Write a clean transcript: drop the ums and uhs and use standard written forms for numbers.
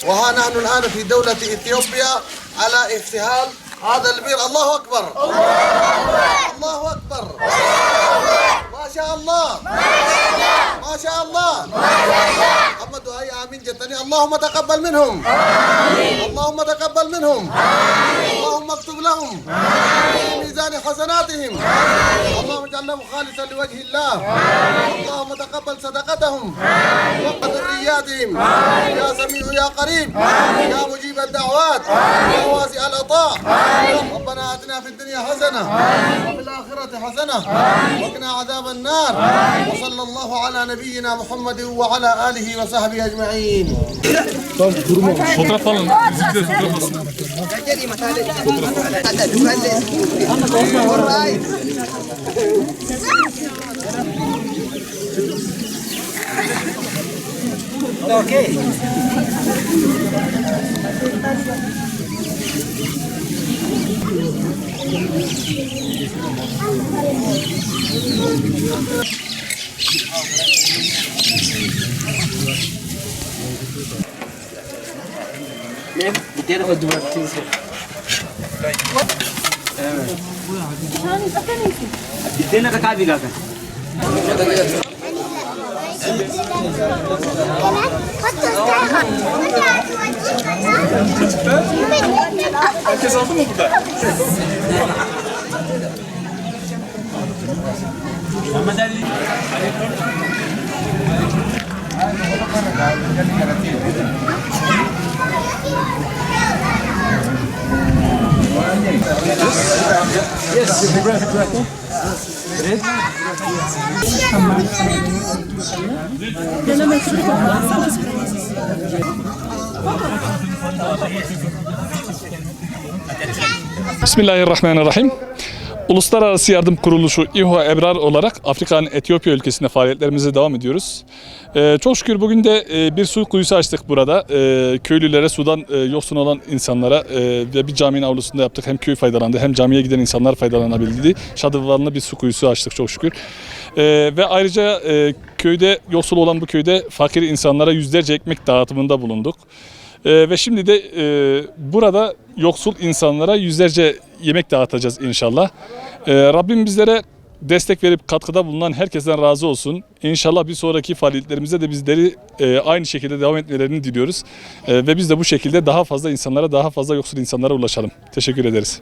وها نحن الآن في دولة إثيوبيا على افتهال هذا البير. الله أكبر، الله أكبر، ما شاء الله، ما شاء الله. محمد هاي آمين جتني. اللهم تقبل منهم، اللهم تقبل منهم، اللهم اكتب لهم في ميزان حسناتهم، اللهم اجعلهم خالصا لوجه الله، اللهم تقبل صدقتهم وقد ذرياتهم يا سميع يا قريب يا مجيب الدعوات يا واسع العطاء. ربنا آتنا في الدنيا حسنة وفي الآخرة حسنة وقنا عذاب النار. وصلى الله على نبينا محمد وعلى آله وصحبه أجمعين. Fotoğraf alın. Bizimkiler fotoğraf alsın. Okay. ادينا ركعه بقى Herkes aldı mı burada? محمد علي Bismillahirrahmanirrahim. Uluslararası Yardım Kuruluşu İHO Ebrar olarak Afrika'nın Etiyopya ülkesinde faaliyetlerimize devam ediyoruz. Çok şükür bugün de bir su kuyusu açtık burada. Köylülere, sudan yoksun olan insanlara ve bir caminin avlusunda yaptık. Hem köy faydalandı hem camiye giden insanlar faydalanabildi. Şadırvanlı bir su kuyusu açtık çok şükür. Ve ayrıca köyde yoksul olan bu köyde fakir insanlara yüzlerce ekmek dağıtımında bulunduk. Ve şimdi de burada yoksul insanlara yüzlerce yemek dağıtacağız inşallah. Rabbim bizlere destek verip katkıda bulunan herkesten razı olsun. İnşallah bir sonraki faaliyetlerimizde de bizleri aynı şekilde devam etmelerini diliyoruz. Ve biz de bu şekilde daha fazla insanlara, daha fazla yoksul insanlara ulaşalım. Teşekkür ederiz.